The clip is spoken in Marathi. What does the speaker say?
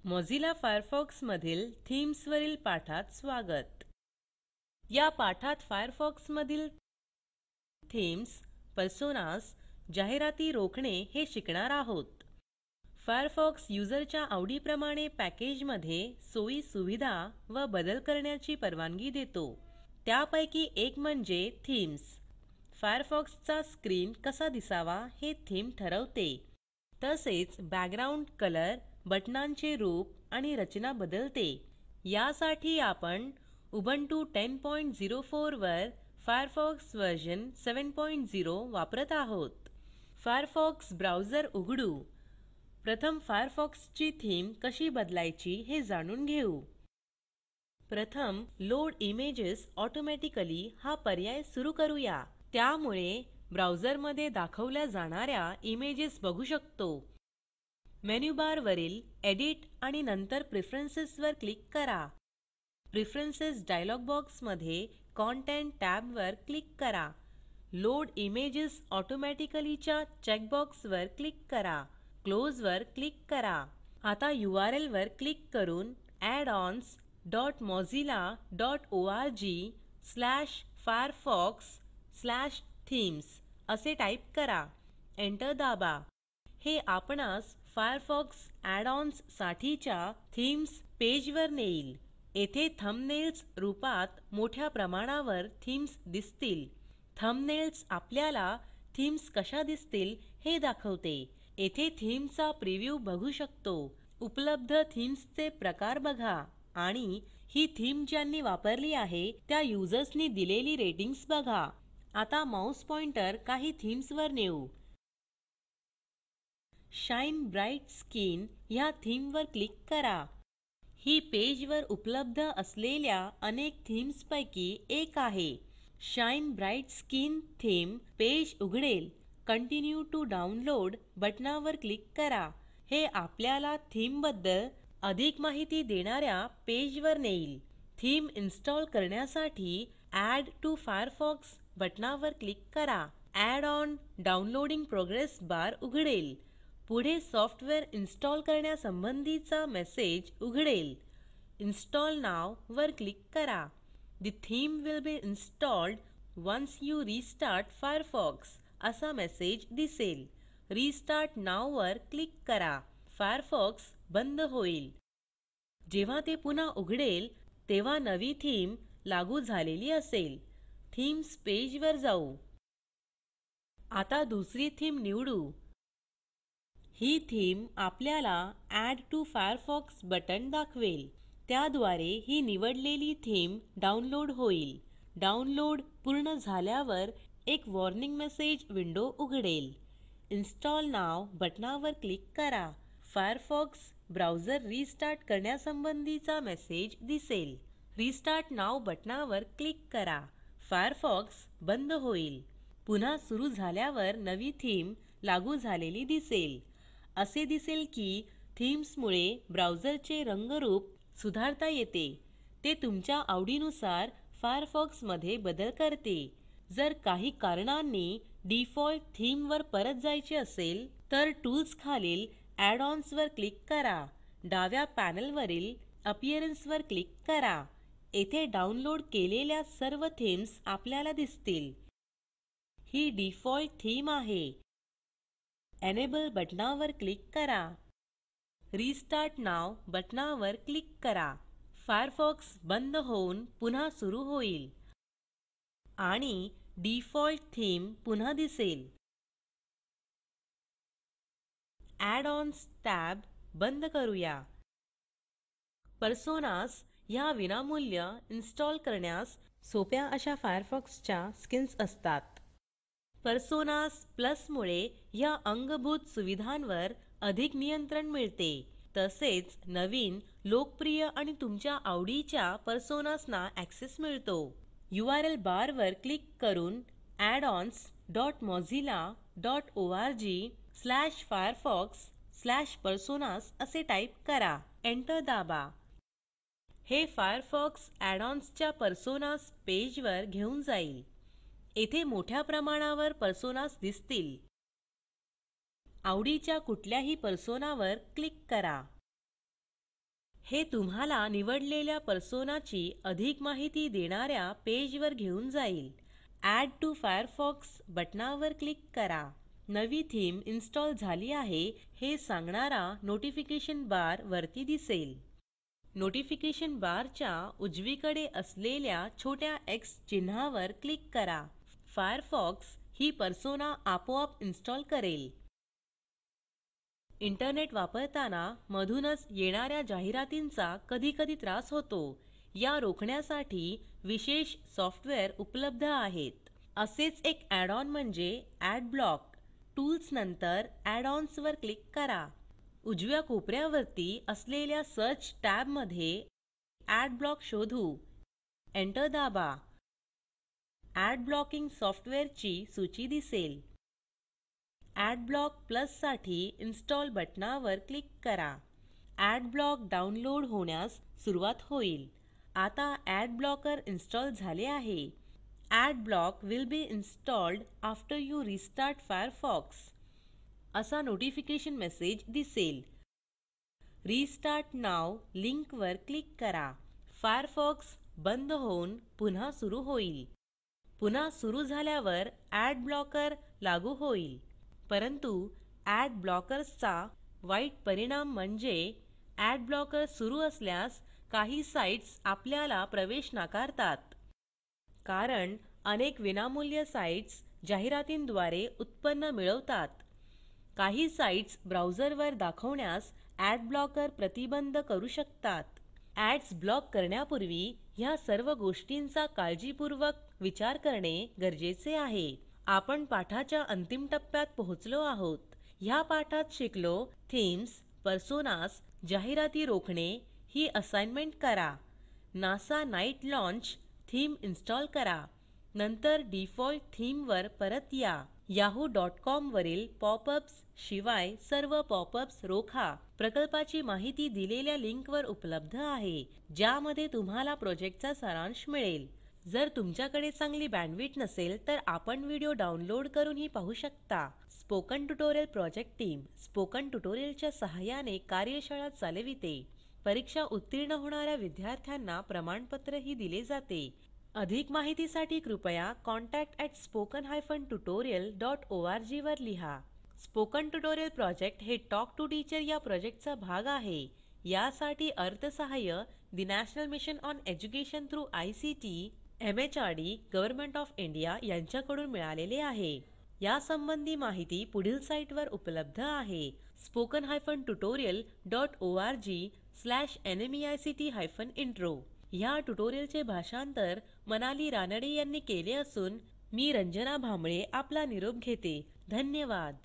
मोझिल्ला फायरफॉक्स मधील थीम्स वरील पाठात स्वागत. या पाठात फायरफॉक्स मधील थीम्स, पर्सोनास, जाहिराती रोखणे हे शिकणार आहोत. फायरफॉक्स युजरच्या आवडीप्रमाणे पॅकेजमध्ये सोयी सुविधा व बदल करण्याची परवानगी देतो. त्यापैकी एक म्हणजे थीम्स. फायरफॉक्सचा स्क्रीन कसा दिसावा हे थीम ठरवते. तसेच बॅकग्राऊंड कलर, बटनांचे रूप आणि रचना बदलते. यासाठी आपण उबुंटू 10.04 वर फायरफॉक्स वर्जन 7.0 वापरत आहोत. फायरफॉक्स ब्राउझर उघडू. प्रथम फायरफॉक्सची थीम कशी बदलायची हे जाणून घेऊ. प्रथम लोड इमेजेस ऑटोमॅटिकली हा पर्याय सुरू करूया. त्यामुळे ब्राउझरमध्ये दाखवल्या जाणाऱ्या इमेजेस बघू शकतो. मेनू बार वरील एडिट आणि नंतर प्रेफरन्सेस वर क्लिक करा. प्रेफरन्सेस डायलॉग बॉक्समध्ये कंटेंट टॅब वर क्लिक करा. लोड इमेजेस ऑटोमॅटिकलीच्या चेकबॉक्सवर क्लिक करा. क्लोज वर क्लिक करा. आता URL वर क्लिक करून addons.mozilla.org/firefox/themes असे टाईप करा. एंटर दाबा. हे आपणास फायरफॉक्स add-ons साठीच्या थीम्स पेजवर नेईल. येथे थंबनेल्स रूपात मोठ्या प्रमाणावर थीम्स दिसतील. थंबनेल्स आपल्याला थीम्स कशा दिसतील हे दाखवते. येथे थीमचा प्रिव्ह्यू बघू शकतो. उपलब्ध थीम्सचे प्रकार बघा आणि ही थीम ज्यांनी वापरली आहे त्या युजर्सनी दिलेली रेटिंग्स बघा. आता माउस पॉइंटर काही थीम्स वर नेऊ. शाईन ब्राइट स्किन ह्या थीम वर क्लिक करा. ही पेजवर उपलब्ध असलेल्या अनेक थीम्स पैकी एक आहे. Shine bright skin theme page उघडेल. कंटिन्यू टू डाउनलोड बटनावर क्लिक करा. हे आपल्याला थीम बद्दल अधिक माहिती देणाऱ्या पेजवर नेईल. थीम इन्स्टॉल करण्यासाठी ऍड टू फायरफॉक्स बटनावर क्लिक करा. Add on downloading progress bar उघडेल. पुढे सॉफ्टवेअर इन्स्टॉल करण्यासंबंधीचा मेसेज उघडेल. इन्स्टॉल नाव वर क्लिक करा. The theme will be installed once you restart Firefox असा मेसेज दिसेल. रिस्टार्ट नाव वर क्लिक करा. फायरफॉक्स बंद होईल. जेव्हा ते पुन्हा उघडेल तेव्हा नवी थीम लागू झालेली असेल. थीम्स पेजवर जाऊ. आता दुसरी थीम निवडू. ही थीम आपल्याला ऍड टू फायरफॉक्स बटन दाखवेल. त्याद्वारे ही निवडलेली थीम डाउनलोड होईल. डाउनलोड पूर्ण झाल्यावर एक वॉर्निंग मेसेज विंडो उघडेल. इन्स्टॉल नाव बटनावर क्लिक करा. फायरफॉक्स ब्राउझर रिस्टार्ट करण्यासंबंधीचा मेसेज दिसेल. रिस्टार्ट नाव बटनावर क्लिक करा. फायरफॉक्स बंद होईल. पुन्हा सुरू झाल्यावर नवी थीम लागू झालेली दिसेल. असे दिसेल की थीम्समुळे ब्राउझरचे रंगरूप सुधारता येते. ते तुमच्या आवडीनुसार फायरफॉक्स मध्ये बदल करते. जर काही कारणांनी डिफॉल्ट थीम वर परत जायचे असेल तर टूल्स खालील add-ons वर क्लिक करा. डाव्या पॅनेलवरील अपीअरन्स वर क्लिक करा. येथे डाउनलोड केलेल्या सर्व थीम्स आपल्याला दिसतील. ही डिफॉल्ट थीम आहे. एनेबल बटनावर क्लिक करा. रिस्टार्ट नाव बटनावर क्लिक करा. फायरफॉक्स बंद होऊन पुन्हा सुरू होईल आणि डिफॉल्ट थीम पुन्हा दिसेल. Add-ons टॅब बंद करूया. पर्सोनास ह्या विनामूल्य इन्स्टॉल करण्यास सोप्या अशा फायरफॉक्सच्या स्किन्स असतात. पर्सोनास प्लस मुळे ह्या अंगभूत सुविधांवर अधिक नियंत्रण मिळते. तसेच नवीन, लोकप्रिय आणि तुमच्या आवडीच्या पर्सोनासना ऍक्सेस मिळतो. URL बार वर क्लिक करून addons.mozilla.org/firefox/personas असे टाईप करा. एंटर दाबा. हे फायरफॉक्स add-onsच्या पर्सोनास पेजवर घेऊन जाईल. येथे मोठ्या प्रमाणावर पर्सोनास दिसतील. आवडीच्या कुठल्याही पर्सोनावर क्लिक करा. हे तुम्हाला निवडलेल्या पर्सोनाची अधिक माहिती देणाऱ्या पेजवर घेऊन जाईल. ॲड टू फायरफॉक्स बटणावर क्लिक करा. नवी थीम इन्स्टॉल झाली आहे हे सांगणारा नोटिफिकेशन बार वरती दिसेल. नोटिफिकेशन बारच्या उजवीकडे असलेल्या छोट्या X चिन्हावर क्लिक करा. फायरफॉक्स ही पर्सोना आपोआप इन्स्टॉल करेल. इंटरनेट वापरताना मधूनच येणाऱ्या जाहिरातींचा कधीकधी त्रास होतो. या रोखण्यासाठी विशेष सॉफ्टवेअर उपलब्ध आहेत. असेच एक ॲड-ऑन म्हणजे ॲडब्लॉक. टूल्स नंतर ॲड-ऑन्स वर क्लिक करा. उजव्या कोपऱ्यावरती असलेल्या सर्च टॅबमध्ये ॲडब्लॉक शोधू. एंटर दाबा. ॲड ब्लॉकिंग सॉफ्टवेअरची सूची दिसेल. ॲडब्लॉक प्लस साठी इन्स्टॉल बटणावर क्लिक करा. ॲडब्लॉक डाउनलोड होण्यास सुरुवात होईल. आता ॲडब्लॉकर इन्स्टॉल झाले आहे. Adblock will be installed after you restart Firefox असा नोटिफिकेशन मेसेज दिसेल. रिस्टार्ट नाव लिंकवर क्लिक करा. फायरफॉक्स बंद होऊन पुन्हा सुरू होईल. पुन्हा सुरू झाल्यावर ॲड ब्लॉकर लागू होईल. परंतु ॲड ब्लॉकर्सचा वाईट परिणाम म्हणजे ॲड ब्लॉकर सुरू असल्यास काही साईट्स आपल्याला प्रवेश नाकारतात. कारण अनेक विनामूल्य साईट्स जाहिरातींद्वारे उत्पन्न मिळवतात. काही साईट्स ब्राउझरवर दाखवण्यास ॲड ब्लॉकर प्रतिबंध करू शकतात. ॲड्स ब्लॉक करण्यापूर्वी ह्या सर्व गोष्टींचा काळजीपूर्वक विचार करणे गरजेचे आहे. आपण पाठाच्या अंतिम टप्प्यात पोहोचलो आहोत. ह्या पाठात शिकलो थीम्स, पर्सोनास, जाहिराती रोखणे ही असाइनमेंट करा. NASA night launch theme install करा. नंतर डिफॉल्ट थीमवर परत या. yahoo.com वरील पॉपअप्स शिवाय सर्व पॉपअप्स रोखा. प्रकल्पाची माहिती दिलेल्या लिंकवर उपलब्ध आहे, ज्यामध्ये तुम्हाला प्रोजेक्टचा सारांश मिळेल. जर तुमच्याकडे चांगली बँडविड्थ नसेल तर आपण व्हिडिओ डाउनलोड करूनही पाहू शकता. Spoken tutorial project team spoken ट्युटोरियलच्या सहाय्याने कार्यशाळा चालविते. परीक्षा उत्तीर्ण होणाऱ्या विद्यार्थ्यांना प्रमाणपत्रही दिले जाते. अधिक माहितीसाठी कृपया contact@spoken-tutorial.org वर लिहा. स्पोकन ट्युटोरियल प्रोजेक्ट हे टॉक टू टीचर या प्रोजेक्टचा भाग आहे. यासाठी अर्थसहाय्य the national mission on education through ICT MHRD government of India यांच्याकडून मिळालेले आहे. यासंबंधी माहिती पुढील साईटवर उपलब्ध आहे. spoken-tutorial.org/nmeict-intro. ह्या ट्युटोरियलचे भाषांतर मनाली रानडे यांनी केले असून मी रंजना भांबळे आपला निरोप घेते. धन्यवाद.